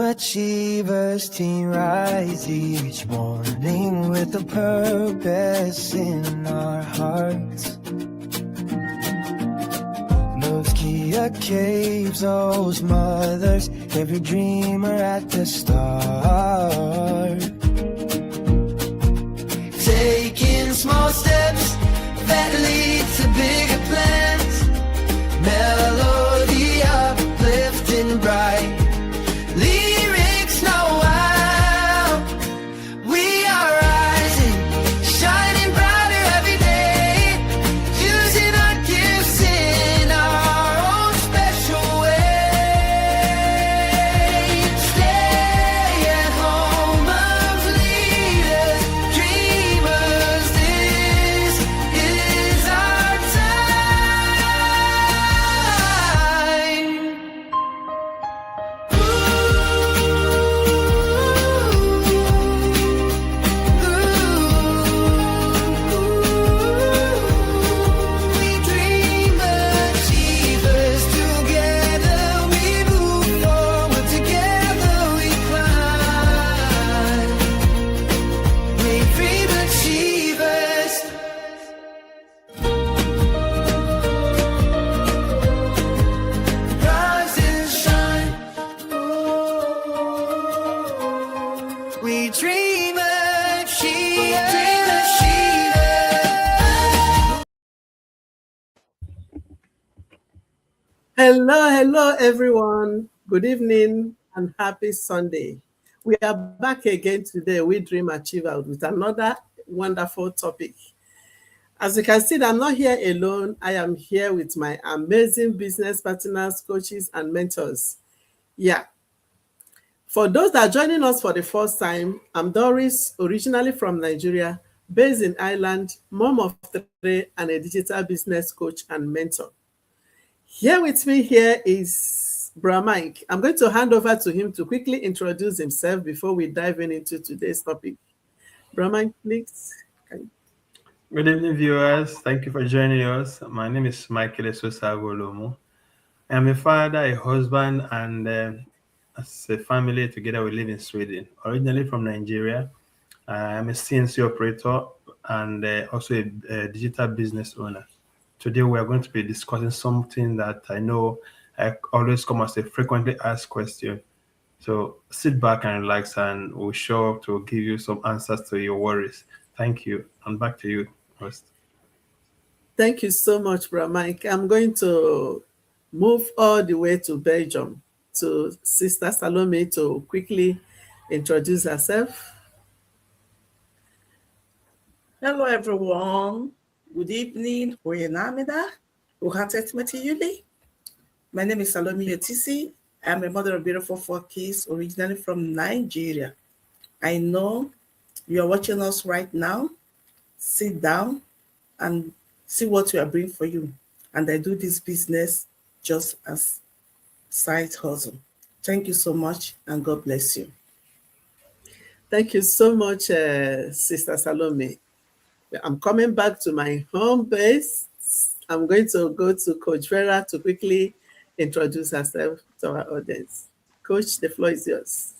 Achievers team rise each morning with a purpose in our hearts. Those Kia caves, those mothers, every dreamer at the start. Taking small steps that lead to bigger plans. Melody uplifting bright. Lyrics know how we are rising, shining brighter every day, using our gifts in our own special way. Stay at home of leaders, dreamers, this is our time. We dream achievers, together we move forward, together we climb. We dream achievers. Rise and shine. We dream achievers. Hello, everyone. Good evening and happy Sunday. We are back again today with Dream Achiever with another wonderful topic. As you can see, I'm not here alone. I am here with my amazing business partners, coaches, and mentors. Yeah. For those that are joining us for the first time, I'm Doris, originally from Nigeria, based in Ireland, mom of three, and a digital business coach and mentor. Here with me here is Bra Mike. I'm going to hand over to him to quickly introduce himself before we dive into today's topic. Bra Mike, please. Good evening, viewers. Thank you for joining us. My name is Michael Esosa-Golomo. I'm a father, a husband, and as a family together we live in Sweden. Originally from Nigeria, I'm a CNC operator and also a digital business owner. Today we are going to be discussing something that I know always come as a frequently asked question. So sit back and relax, and we'll show up to give you some answers to your worries. Thank you, and back to you, host. Thank you so much, Bra Mike. I'm going to move all the way to Belgium to Sister Salome to quickly introduce herself. Hello, everyone. Good evening. Oyenamida. Uhatetmetiyuli. My name is Salome Yotisi. I'm a mother of beautiful 4 kids, originally from Nigeria. I know you are watching us right now. Sit down and see what we are bringing for you. And I do this business just as side hustle. Thank you so much, and God bless you. Thank you so much, Sister Salome. I'm coming back to my home base. I'm going to go to Coach Vera to quickly introduce herself to our audience. Coach, the floor is yours.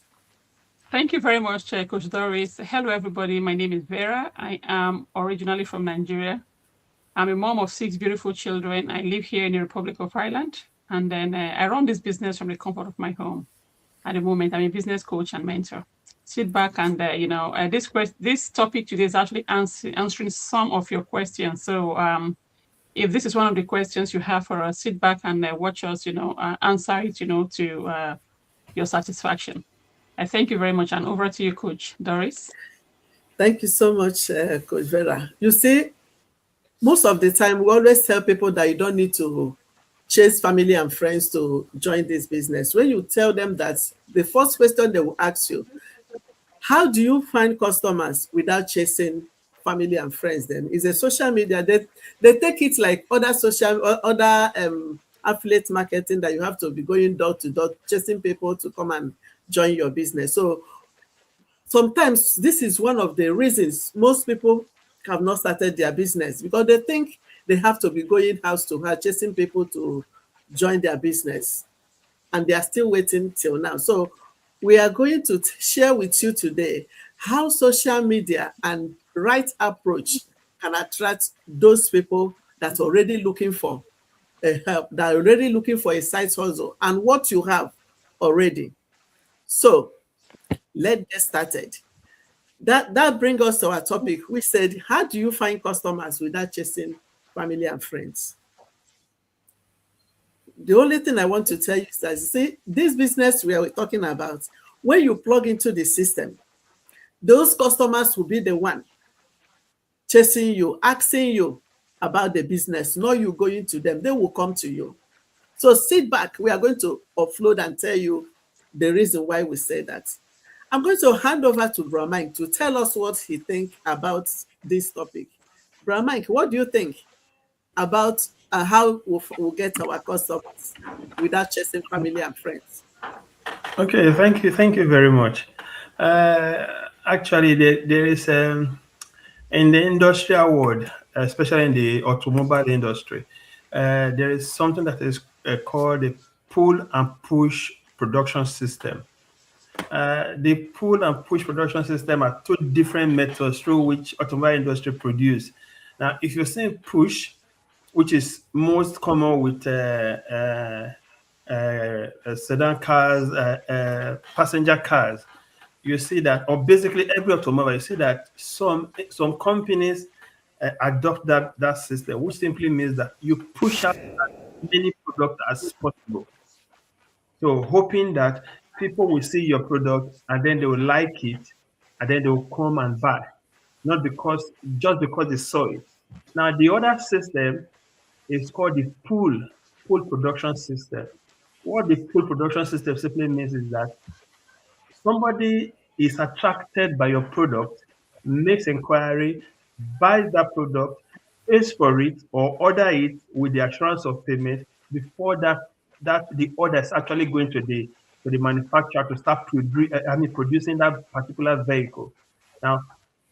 Thank you very much, Coach Doris. Hello, everybody. My name is Vera. I am originally from Nigeria. I'm a mom of 6 beautiful children. I live here in the Republic of Ireland. And then I run this business from the comfort of my home. At the moment, I'm a business coach and mentor. Sit back and, this topic today is actually answering some of your questions. So if this is one of the questions you have for us, sit back and watch us, answer it, to your satisfaction. I thank you very much. And over to you, Coach Doris. Thank you so much, Coach Vera. You see, most of the time, we always tell people that you don't need to chase family and friends to join this business. When you tell them that, the first question they will ask you, how do you find customers without chasing family and friends? Then is a social media. They take it like other affiliate marketing, that you have to be going door to door, chasing people to come and join your business. So sometimes this is one of the reasons most people have not started their business, because they think they have to be going house to house, chasing people to join their business, and they are still waiting till now. So we are going to share with you today how social media and right approach can attract those people that are already looking for help, that are already looking for a side hustle, and what you have already. So let's get started. That brings us to our topic. We said, how do you find customers without chasing family and friends? The only thing I want to tell you is that, see, this business we are talking about, when you plug into the system, those customers will be the one chasing you, asking you about the business, not you going to them. They will come to you. So sit back. We are going to offload and tell you the reason why we say that. I'm going to hand over to Bra Mike to tell us what he thinks about this topic. Bra Mike, what do you think about how we'll get our customers without chasing family and friends? Okay, thank you very much. Actually, there is in the industrial world, especially in the automobile industry, there is something that is called the pull and push production system. The pull and push production system are two different methods through which automobile industry produce. Now, if you're saying push, which is most common with sedan cars, passenger cars, you see that, or basically every automobile, you see that some companies adopt that system, which simply means that you push out as many products as possible. So hoping that people will see your product and then they will like it and then they will come and buy, not just because they saw it. Now the other system is called the pull production system. What the pull production system simply means is that somebody is attracted by your product, makes inquiry, buys that product, pays for it or order it with the assurance of payment before that the order is actually going to the manufacturer to start producing that particular vehicle. Now,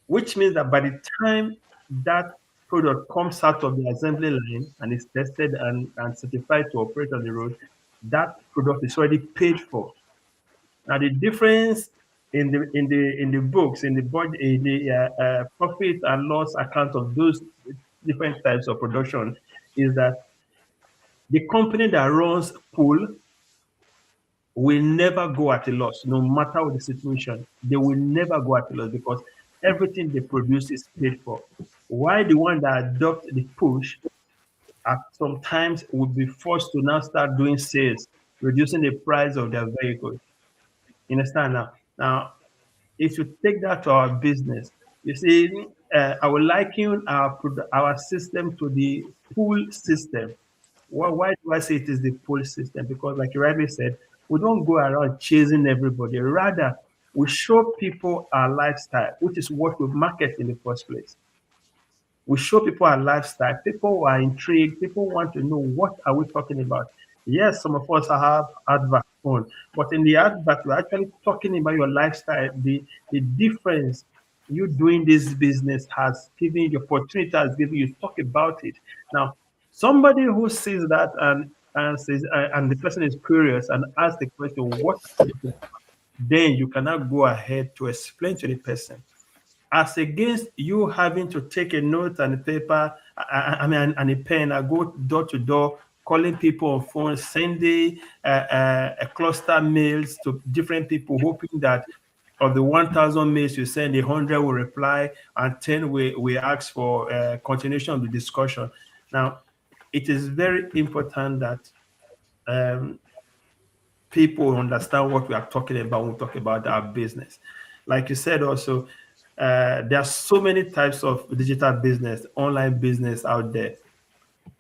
which means that by the time that product comes out of the assembly line and is tested and certified to operate on the road, that product is already paid for. Now, the difference in the books, in the profit and loss account of those different types of production is that the company that runs pull will never go at a loss, no matter what the situation. They will never go at a loss because everything they produce is paid for. Why the one that adopt the push at sometimes would be forced to now start doing sales, reducing the price of their vehicles. You understand now? Now, if you take that to our business, you see, I would liken our system to the pull system. Why do I say it is the pull system? Because, like you rightly said, we don't go around chasing everybody. Rather, we show people our lifestyle, which is what we market in the first place. We show people our lifestyle. People are intrigued. People want to know what are we talking about. Yes, some of us have advert on, but in the advert, we're actually talking about your lifestyle. The difference you doing this business has given you the opportunity, has given you to talk about it. Now, somebody who sees that and says, and the person is curious and asks the question, what? Then you cannot go ahead to explain to the person. As against you having to take a note and a paper, and a pen, and go door to door, calling people on phone, sending a cluster mails to different people, hoping that of the 1,000 mails you send, 100 will reply, and 10 we ask for continuation of the discussion. Now, it is very important that people understand what we are talking about when we talk about our business. Like you said also, there are so many types of digital business, online business out there.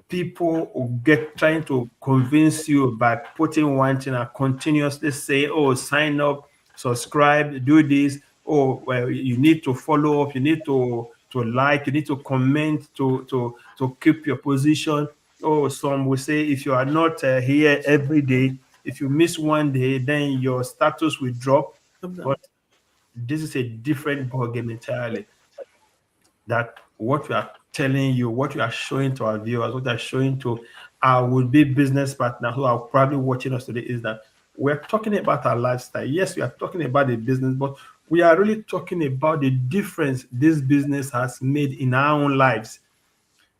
People trying to convince you by putting one thing and continuously say, oh, sign up, subscribe, do this. Oh, well, you need to follow up, you need to like, you need to comment to keep your position. Oh, some will say if you are not here every day, if you miss one day, then your status will drop. But this is a different ballgame entirely. That what we are telling you, what we are showing to our viewers, what we are showing to our would-be business partners who are probably watching us today is that we're talking about our lifestyle. Yes, we are talking about the business, but we are really talking about the difference this business has made in our own lives.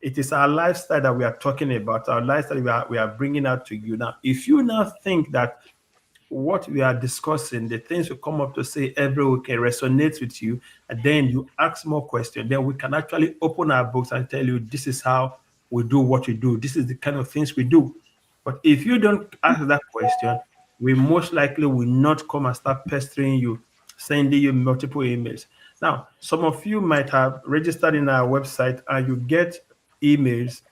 It is our lifestyle that we are talking about, our lifestyle we are bringing out to you. Now, if you now think that what we are discussing, the things we come up to say every week resonates with you, and then you ask more questions, then we can actually open our books and tell you this is how we do what we do. This is the kind of things we do. But if you don't ask that question, we most likely will not come and start pestering you, sending you multiple emails. Now, some of you might have registered in our website and you get emails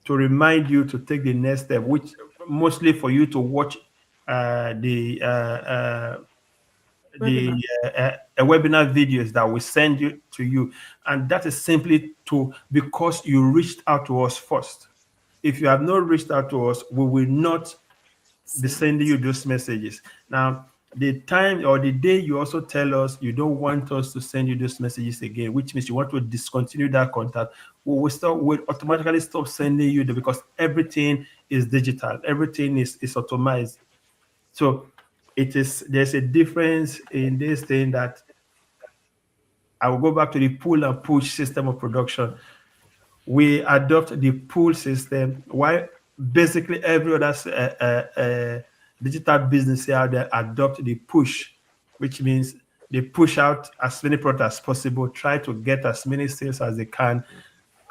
to remind you to take the next step, which mostly for you to watch the webinar videos that we send you to you, and that is simply because you reached out to us first. If you have not reached out to us, we will not be sending you those messages. Now, the time or the day you also tell us you don't want us to send you those messages again, which means you want to discontinue that contact, we'll automatically stop sending you them, because everything is digital, everything is automated. So there's a difference in this thing that I will go back to the pull and push system of production. We adopt the pull system, while basically every other digital business out there adopt the push, which means they push out as many products as possible, try to get as many sales as they can,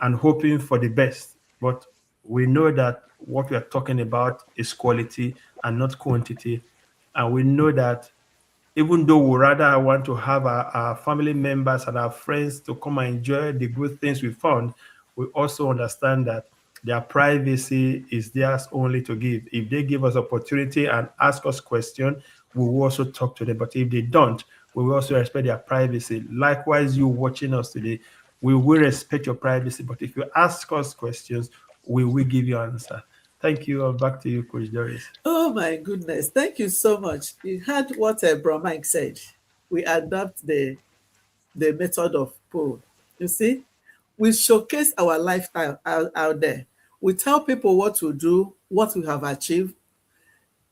and hoping for the best. But we know that what we are talking about is quality and not quantity. And we know that even though we rather want to have our family members and our friends to come and enjoy the good things we found, we also understand that their privacy is theirs only to give. If they give us opportunity and ask us questions, we will also talk to them. But if they don't, we will also respect their privacy. Likewise, you watching us today, we will respect your privacy. But if you ask us questions, we will give you an answer. Thank you. Back to you, Coach Doris. Oh my goodness. Thank you so much. You heard what Bro Mike said. We adopt the method of pull. You see, we showcase our lifestyle out there. We tell people what to do, what we have achieved.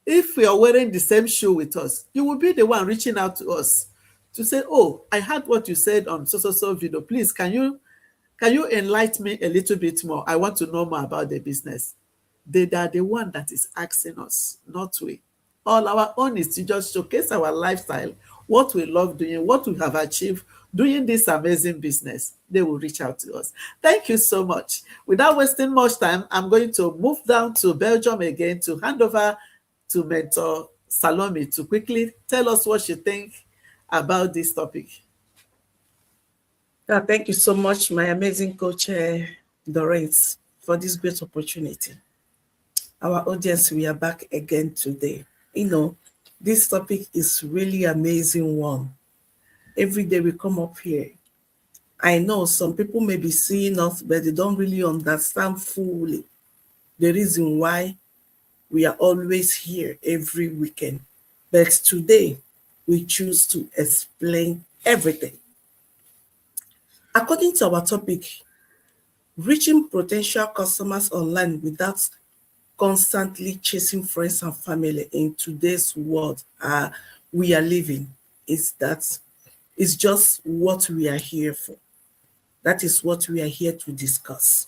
If we are wearing the same shoe with us, you will be the one reaching out to us to say, oh, I heard what you said on so video. Please, can you enlighten me a little bit more? I want to know more about the business. They are the one that is asking us, not we. All our own is to just showcase our lifestyle, what we love doing, what we have achieved doing this amazing business. They will reach out to us. Thank you so much. Without wasting much time, I'm going to move down to Belgium again to hand over to Mentor Salome to quickly tell us what she thinks about this topic. Thank you so much, my amazing coach, Doris, for this great opportunity. Our audience, we are back again today. This topic is really amazing one. Every day we come up here. I know some people may be seeing us, but they don't really understand fully the reason why we are always here every weekend. But today, we choose to explain everything. According to our topic, reaching potential customers online without constantly chasing friends and family in today's world we are living is just what we are here for. That is what we are here to discuss,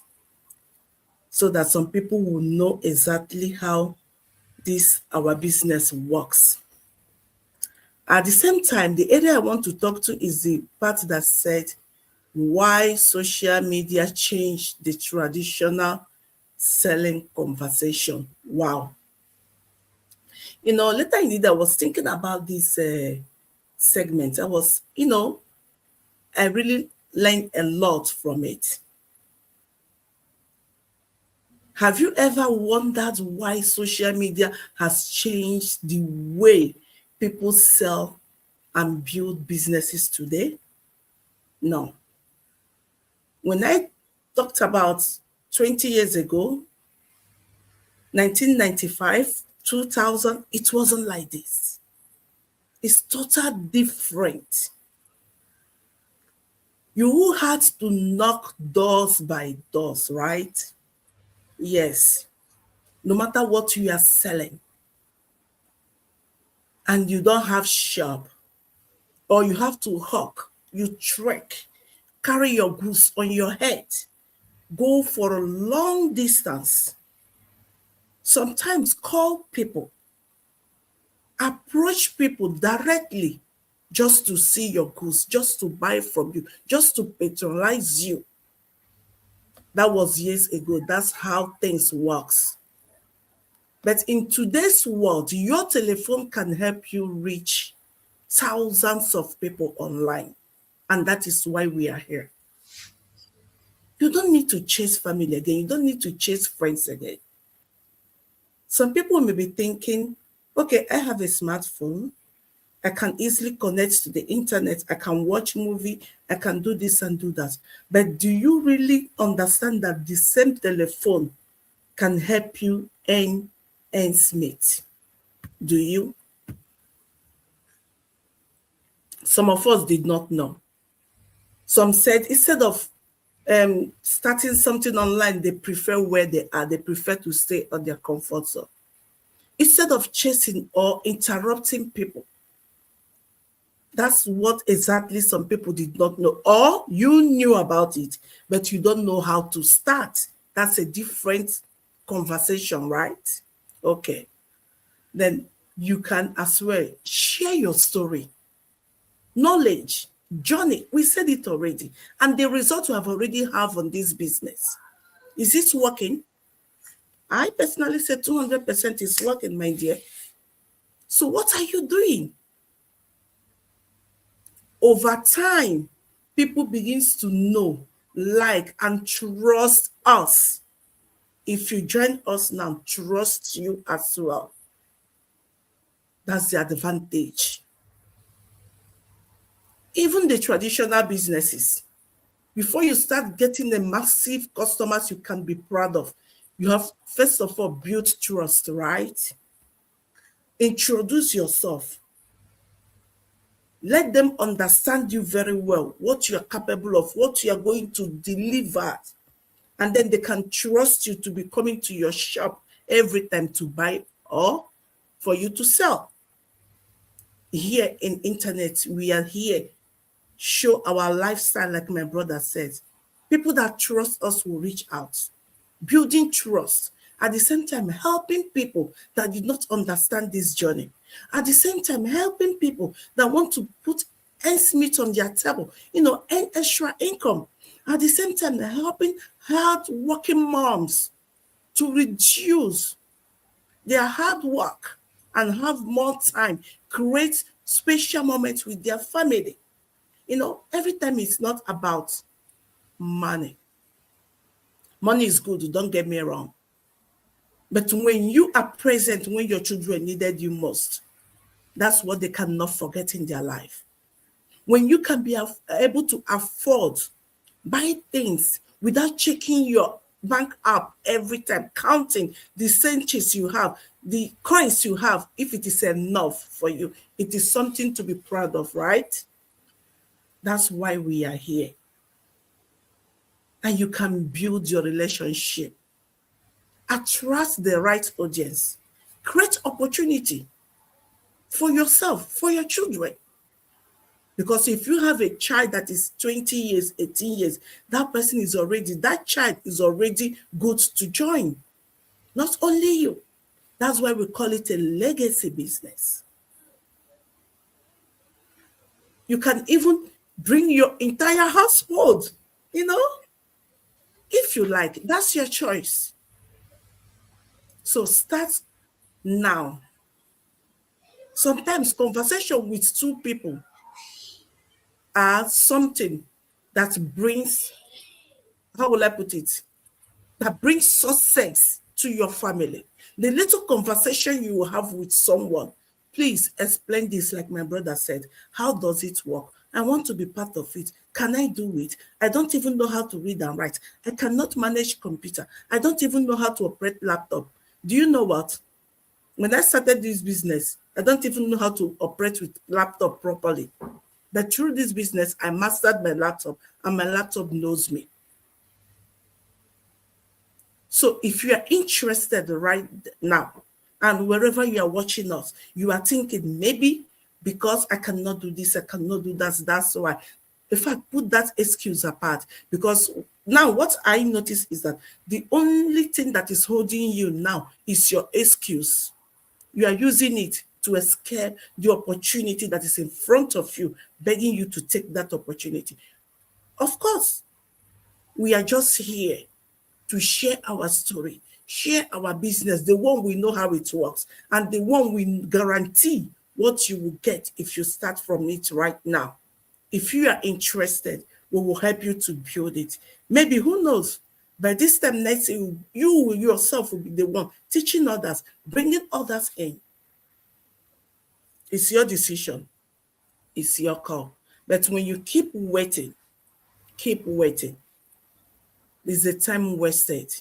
so that some people will know exactly how our business works. At the same time, the area I want to talk to is the part that said why social media changed the traditional selling conversation. Wow. Later in I was thinking about this segment. I really learned a lot from it. Have you ever wondered why social media has changed the way people sell and build businesses today? No. When I talked about 20 years ago, 1995, 2000, it wasn't like this. It's totally different. You had to knock doors by doors, right? Yes. No matter what you are selling. and you don't have shop, or you have to hawk, you trek, carry your goods on your head, go for a long distance, sometimes call people, approach people directly just to see your goods, just to buy from you, just to patronize you. That was years ago. That's how things works. But in today's world, your telephone can help you reach thousands of people online. And that is why we are here. You don't need to chase family again. You don't need to chase friends again. Some people may be thinking, okay, I have a smartphone. I can easily connect to the internet. I can watch movie. I can do this and do that. But do you really understand that the same telephone can help you earn ends meet? Do you? Some of us did not know. Some said instead of starting something online, they prefer where they are. They prefer to stay on their comfort zone. Instead of chasing or interrupting people. That's what exactly some people did not know. Or you knew about it, but you don't know how to start. That's a different conversation, right? Okay. Then you can as well share your story, knowledge, journey. We said it already. And the result you have already have on this business. Is it working? I personally said 200% is working, my dear. So what are you doing? Over time, people begins to know, like, and trust us. If you join us now, trust you as well. That's the advantage. Even the traditional businesses, before you start getting the massive customers you can be proud of, you have, first of all, built trust, right? Introduce yourself. Let them understand you very well, what you are capable of, what you are going to deliver. And then they can trust you to be coming to your shop every time to buy or for you to sell. Here in internet, we are here, show our lifestyle, like my brother says. People that trust us will reach out. Building trust. At the same time, helping people that did not understand this journey. At the same time, helping people that want to put ends meat on their table, earn extra income. At the same time, helping hard-working moms to reduce their hard work and have more time, create special moments with their family. Every time it's not about money. Money is good, don't get me wrong. But when you are present when your children needed you most, that's what they cannot forget in their life. When you can be able to afford, buy things without checking your bank app every time, counting the cents you have, the coins you have, if it is enough for you, it is something to be proud of, right? That's why we are here. And you can build your relationship. Attract the right audience. Create opportunity for yourself, for your children. Because if you have a child that is 20 years, 18 years, that child is already good to join. Not only you. That's why we call it a legacy business. You can even bring your entire household, if you like. That's your choice. So start now. Sometimes conversation with two people are something that brings, how will I put it? That brings success to your family. The little conversation you will have with someone, please explain this, like my brother said. How does it work? I want to be part of it. Can I do it? I don't even know how to read and write. I cannot manage computer. I don't even know how to operate laptop. Do you know what? When I started this business, I don't even know how to operate with laptop properly. But through this business, I mastered my laptop, and my laptop knows me. So if you are interested right now, And wherever you are watching us, you are thinking, maybe because I cannot do this, I cannot do that, that's why. In fact, put that excuse apart, because now what I notice is that the only thing that is holding you now is your excuse. You are using it to escape the opportunity that is in front of you, begging you to take that opportunity. Of course, we are just here to share our story, share our business, the one we know how it works, and the one we guarantee what you will get if you start from it right now. If you are interested, we will help you to build it. Maybe, who knows, by this time next year, you yourself will be the one teaching others, bringing others in. It's your decision. It's your call. But when you keep waiting, there's a time wasted.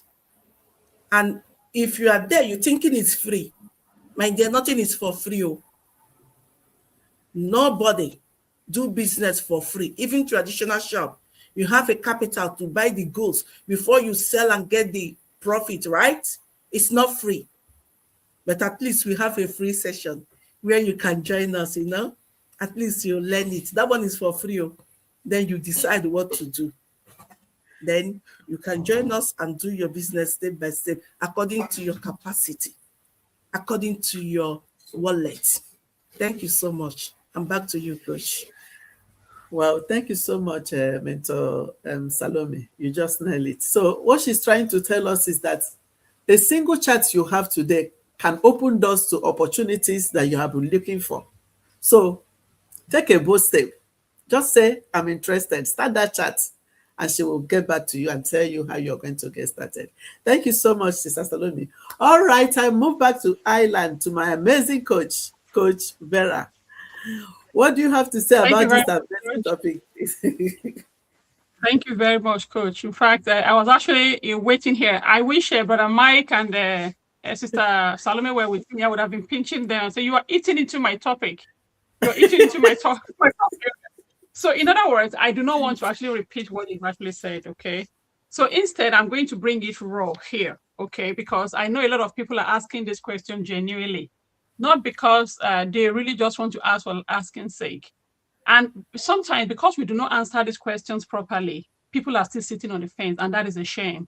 And if you are there, you're thinking it's free. My dear, nothing is for free. Oh. Nobody do business for free. Even traditional shop, you have a capital to buy the goods before you sell and get the profit, right? It's not free. But at least we have a free session where you can join us, you know. At least you learn it. That one is for free. Oh. Then you decide what to do. Then you can join us and do your business step by step according to your capacity, according to your wallet. Thank you so much. I'm back to you, Coach. Well, thank you so much, Mentor Salome. You just nailed it. So what she's trying to tell us is that a single chat you have today can open doors to opportunities that you have been looking for. So take a bold step. Just say, I'm interested. Start that chat, and she will get back to you and tell you how you're going to get started. Thank you so much, Sister Salome. All right, I move back to Ireland to my amazing coach, Coach Vera. What do you have to say about this amazing topic? Thank you very much, Coach. In fact, I was actually waiting here. I wish Brother Mike and Sister Salome were with me. I would have been pinching them and say, you are eating into my topic. You're eating into my topic. So in other words, I do not want to actually repeat what you've actually said, okay? So instead, I'm going to bring it raw here, okay? Because I know a lot of people are asking this question genuinely, not because they really just want to ask for asking sake. And sometimes because we do not answer these questions properly, people are still sitting on the fence, and that is a shame,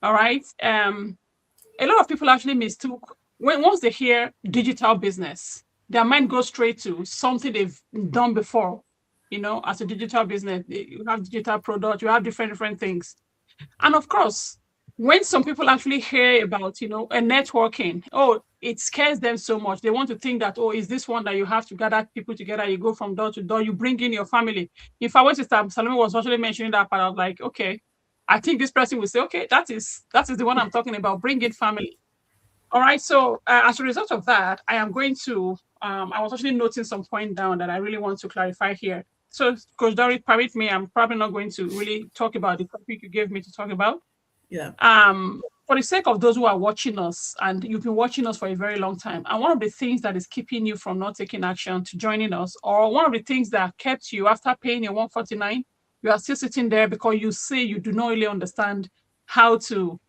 all right? A lot of people actually mistook, once they hear digital business, their mind goes straight to something they've done before. You know, as a digital business, you have digital products, you have different things. And of course, when some people actually hear about, you know, a networking, oh, it scares them so much. They want to think that, oh, is this one that you have to gather people together? You go from door to door, you bring in your family. If I was Sister Salome was actually mentioning that part, I was like, okay, I think this person will say, okay, that is the one I'm talking about, bring in family. All right, so as a result of that, I am going to, I was actually noting some point down that I really want to clarify here. So, Coach Doris, permit me, I'm probably not going to really talk about the topic you gave me to talk about. Yeah. For the sake of those who are watching us, and you've been watching us for a very long time, and one of the things that is keeping you from not taking action to joining us, or one of the things that kept you after paying your 149, you are still sitting there because you say you do not really understand how to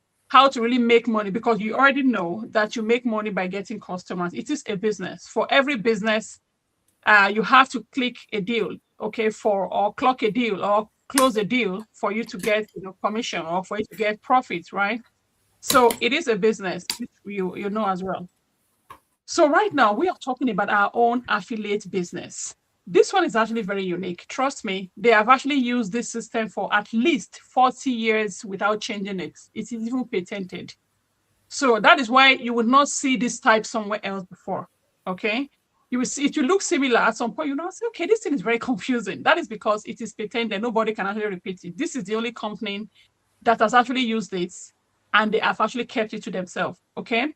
really make money, because you already know that you make money by getting customers. It is a business. For every business, you have to click a deal, okay, or clock a deal or close a deal for you to get, you know, commission or for you to get profit, right? So it is a business, you know as well. So right now we are talking about our own affiliate business. This one is actually very unique. Trust me, they have actually used this system for at least 40 years without changing it. It is even patented. So that is why you would not see this type somewhere else before, okay? You will see, if you look similar at some point, you know, say, okay, this thing is very confusing. That is because it is patented. Nobody can actually repeat it. This is the only company that has actually used it, and they have actually kept it to themselves, okay?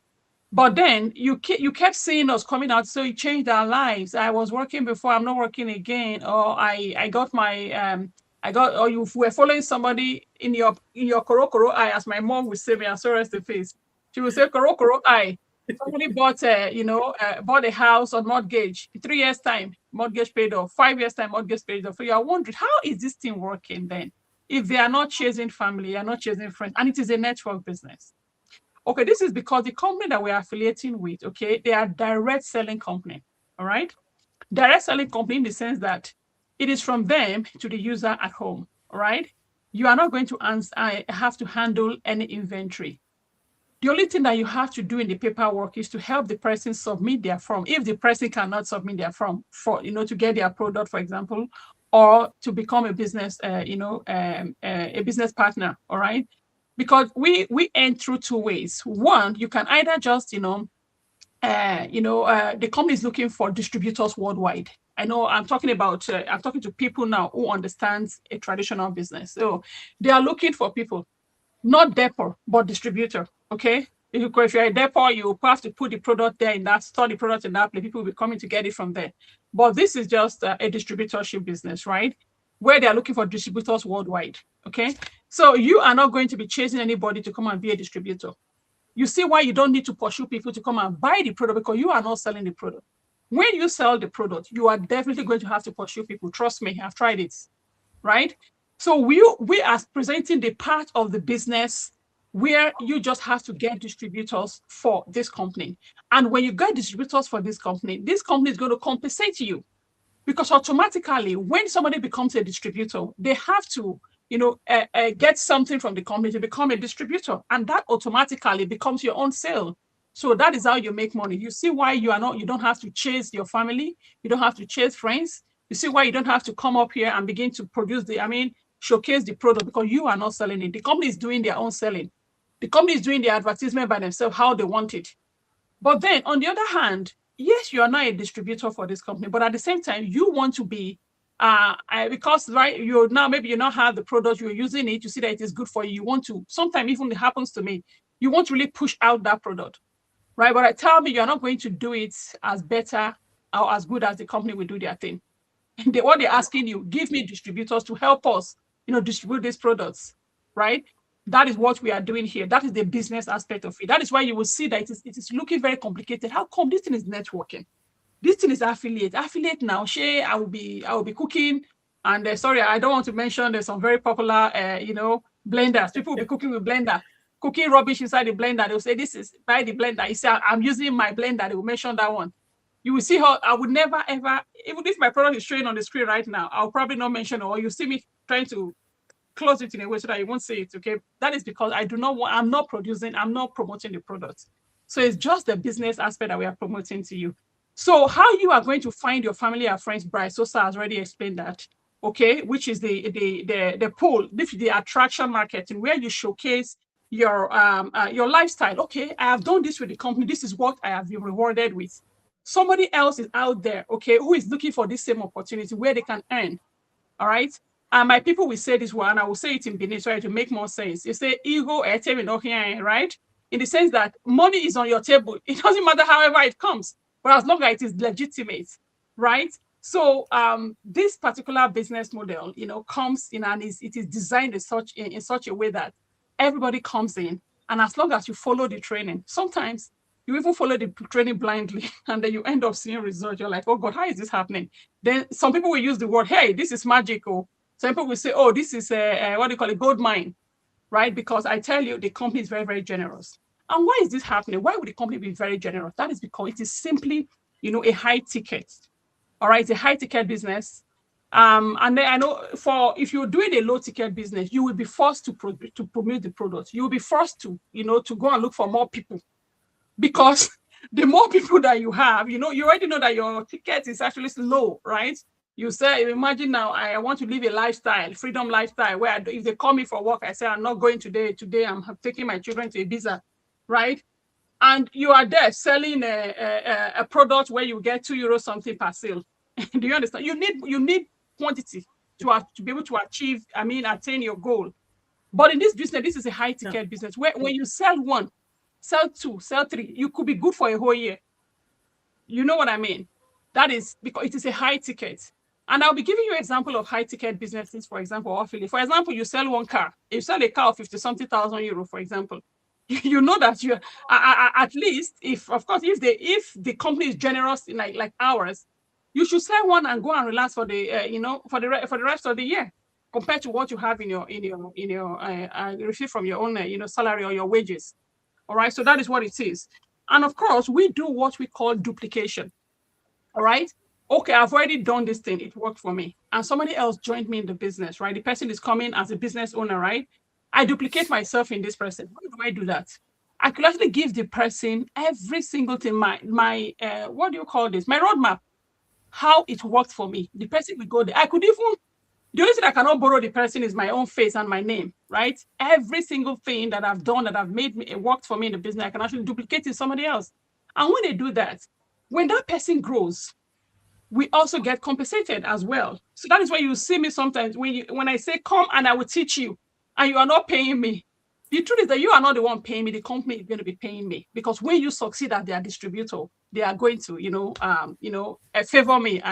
But then you kept seeing us coming out, so it changed our lives. I was working before, I'm not working again, or I got my or you were following somebody in your Korokoro eye, as my mom would say, me, and so rest the face. She would say Korokoro eye. Somebody bought bought a house on mortgage. 3 years time, mortgage paid off. 5 years time, mortgage paid off. So you are wondering, how is this thing working then? If they are not chasing family, they are not chasing friends, and it is a network business. Okay, this is because the company that we're affiliating with, okay, they are direct selling company, all right? Direct selling company in the sense that it is from them to the user at home, all right? You are not going to have to handle any inventory. The only thing that you have to do in the paperwork is to help the person submit their form. If the person cannot submit their form for, to get their product, for example, or to become a business, a business partner, all right? Because we earn through two ways. One, you can either just, the company is looking for distributors worldwide. I know I'm talking to people now who understands a traditional business. So they are looking for people, not depot, but distributor. Okay. If you're a depot, you have to put the product there in that, store the product in that place. People will be coming to get it from there. But this is just a distributorship business, right? Where they are looking for distributors worldwide. Okay. So you are not going to be chasing anybody to come and be a distributor. You see why you don't need to pursue people to come and buy the product, because you are not selling the product. When you sell the product, you are definitely going to have to pursue people. Trust me, I've tried it, right? So we are presenting the part of the business where you just have to get distributors for this company. And when you get distributors for this company is going to compensate you, because automatically when somebody becomes a distributor, they have to get something from the company to become a distributor, and that automatically becomes your own sale. So that is how you make money. You see why you don't have to chase your family, you don't have to chase friends. You see why you don't have to come up here and begin to showcase the product, because you are not selling it. The company is doing their own selling. The company is doing the advertisement by themselves, how they want it. But then on the other hand, yes, you are not a distributor for this company, but at the same time, you want to be because right, you not have the product, you're using it, you see that it is good for you. You want to, sometimes even it happens to me, you want to really push out that product, right? But I tell me you're not going to do it as better or as good as the company will do their thing. And what they're asking you, give me distributors to help us, distribute these products, right? That is what we are doing here. That is the business aspect of it. That is why you will see that it is looking very complicated. How come this thing is networking? This thing is affiliate. Affiliate now, Shay, I will be cooking. And sorry, I don't want to mention there's some very popular, blenders. People will be cooking with blender, cooking rubbish inside the blender. They'll say, this is by the blender. You say, I'm using my blender. They will mention that one. You will see how I would never, ever, even if my product is showing on the screen right now, I'll probably not mention it, or you see me trying to close it in a way so that you won't see it, okay? That is because I'm not promoting the product. So it's just the business aspect that we are promoting to you. So how you are going to find your family and friends, Bryce Sosa has already explained that, okay? Which is the pool, the attraction marketing, where you showcase your lifestyle. Okay, I have done this with the company. This is what I have been rewarded with. Somebody else is out there, okay, who is looking for this same opportunity where they can earn, all right? And my people will say this one, I will say it in Benin, sorry, to make more sense. You say, ego, right? In the sense that money is on your table. It doesn't matter however it comes, but as long as it is legitimate, right? So this particular business model, comes in and it is designed in such a way that everybody comes in, and as long as you follow the training, sometimes you even follow the training blindly, and then you end up seeing results. You're like, oh God, how is this happening? Then some people will use the word, hey, this is magical. Some people will say, oh, this is a gold mine, right? Because I tell you, the company is very, very generous. And why is this happening? Why would the company be very generous? That is because it is simply, a high ticket. All right, it's a high ticket business. And then I know if you're doing a low ticket business, you will be forced to promote the product. You will be forced to, to go and look for more people, because the more people that you have, you already know that your ticket is actually low, right? You say, imagine now, I want to live a lifestyle, freedom lifestyle, where if they call me for work, I say, I'm not going today. Today, I'm taking my children to Ibiza, right? And you are there selling a product where you get €2 something per sale. Do you understand? You need quantity to be able to attain your goal. But in this business, this is a high ticket business where when you sell one, sell two, sell three, you could be good for a whole year. You know what I mean? That is because it is a high ticket. And I'll be giving you an example of high ticket businesses, for example, affiliate. For example, you sell one car. You sell a car of 50-something thousand euro, for example. You know that you at least if the company is generous in like ours, you should sell one and go and relax for the for the rest of the year, compared to what you have in your receive from your own salary or your wages. All right. So that is what it is. And of course, we do what we call duplication. All right. Okay, I've already done this thing. It worked for me. And somebody else joined me in the business, right? The person is coming as a business owner, right? I duplicate myself in this person. How do I do that? I could actually give the person every single thing, my what do you call this? My roadmap, how it worked for me. The person will go there. I could even, the only thing I cannot borrow the person is my own face and my name, right? Every single thing that I've done that I've made me, it worked for me in the business, I can actually duplicate in somebody else. And when they do that, when that person grows, we also get compensated as well. So that is why you see me sometimes when I say, come and I will teach you, and you are not paying me. The truth is that you are not the one paying me. The company is going to be paying me, because when you succeed as their distributor, they are going to, favor me,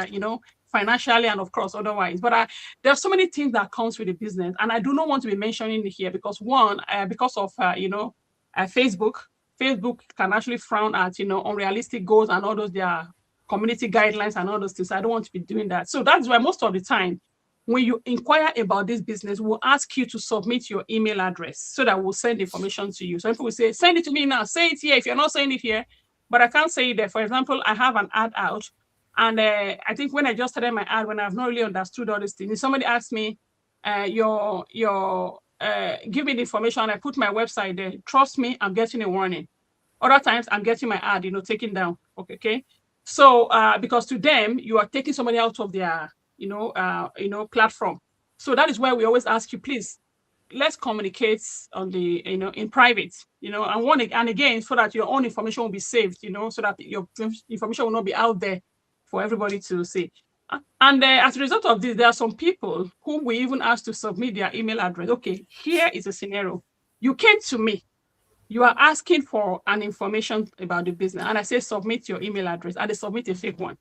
financially and of course otherwise. But there are so many things that comes with the business, and I do not want to be mentioning it here because one, because of Facebook can actually frown at unrealistic goals and all those their community guidelines and all those things. I don't want to be doing that. So that's why most of the time, when you inquire about this business, we'll ask you to submit your email address so that we'll send information to you. So people will say, send it to me now, say it here if you're not saying it here, but I can't say it there. For example, I have an ad out, and I think when I just started my ad, when I've not really understood all these things, somebody asked me, give me the information, and I put my website there. Trust me, I'm getting a warning. Other times I'm getting my ad, taken down. Okay. So because to them, you are taking somebody out of their, platform. So that is why we always ask you, please, let's communicate on the, in private, and again, so that your own information will be saved, so that your information will not be out there for everybody to see. And as a result of this, there are some people who we even ask to submit their email address. Okay, here is a scenario. You came to me. You are asking for an information about the business, and I say submit your email address, and they submit a fake one.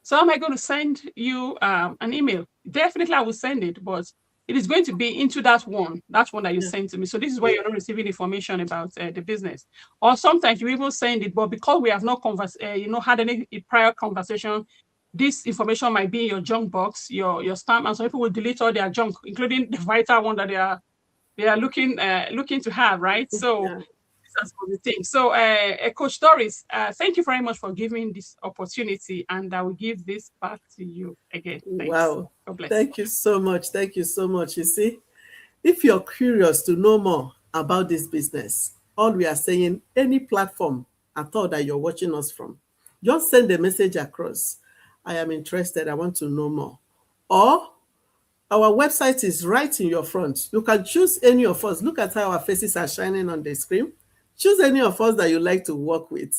So am I going to send you an email? Definitely, I will send it, but it is going to be into that one that you sent to me. So this is where you're not receiving information about the business. Or sometimes you even send it, but because we have not had any prior conversation, this information might be in your junk box, your spam, and some people will delete all their junk, including the vital one that they are looking to have, right? So. Yeah. That's the thing. So, Coach Doris, thank you very much for giving this opportunity, and I will give this back to you again. Thanks. Wow. Thank you so much. Thank you so much. You see, if you're curious to know more about this business, all we are saying, any platform at all that you're watching us from, just send a message across. I am interested. I want to know more. Or our website is right in your front. You can choose any of us. Look at how our faces are shining on the screen. Choose any of us that you like to work with.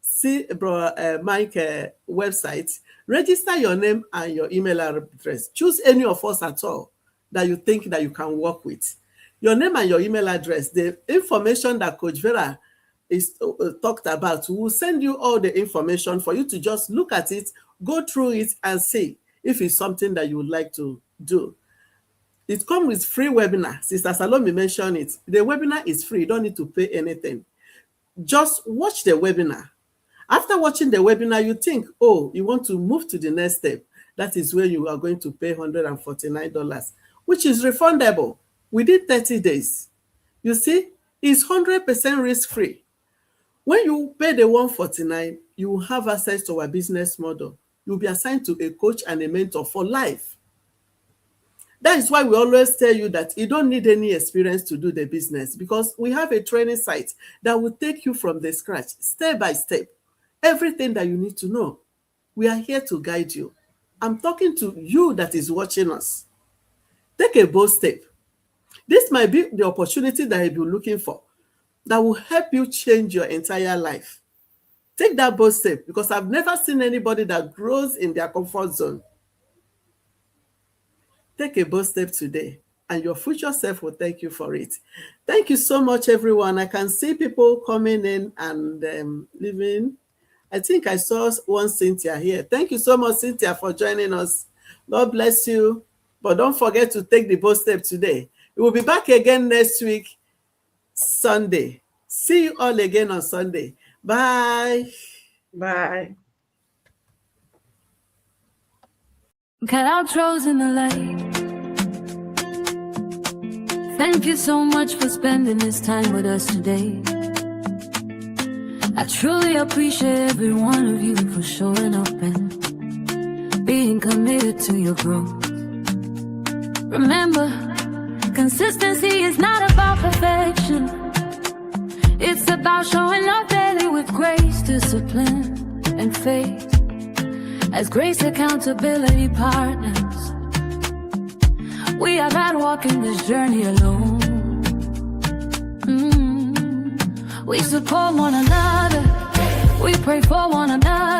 See Mike website. Register your name and your email address. Choose any of us at all that you think that you can work with. Your name and your email address. The information that Coach Vera is talked about, we will send you all the information for you to just look at it, go through it, and see if it's something that you would like to do. It comes with free webinar. Sister Salome mentioned it. The webinar is free. You don't need to pay anything. Just watch the webinar. After watching the webinar, you think, oh, you want to move to the next step. That is where you are going to pay $149, which is refundable within 30 days. You see, it's 100% risk-free. When you pay the $149, you will have access to our business model. You'll be assigned to a coach and a mentor for life. That is why we always tell you that you don't need any experience to do the business, because we have a training site that will take you from the scratch, step by step, everything that you need to know. We are here to guide you. I'm talking to you that is watching us. Take a bold step. This might be the opportunity that you've been looking for that will help you change your entire life. Take that bold step, because I've never seen anybody that grows in their comfort zone. Take a bold step today, and your future self will thank you for it. Thank you so much, everyone. I can see people coming in and leaving. I think I saw one Cynthia here. Thank you so much, Cynthia, for joining us. God bless you. But don't forget to take the bold step today. We will be back again next week, Sunday. See you all again on Sunday. Bye. Bye. Cut outros in the light. Thank you so much for spending this time with us today. I truly appreciate every one of you for showing up and being committed to your growth. Remember, consistency is not about perfection. It's about showing up daily with grace, discipline, and faith. As grace accountability partners, we have had walking this journey alone. We support one another, we pray for one another.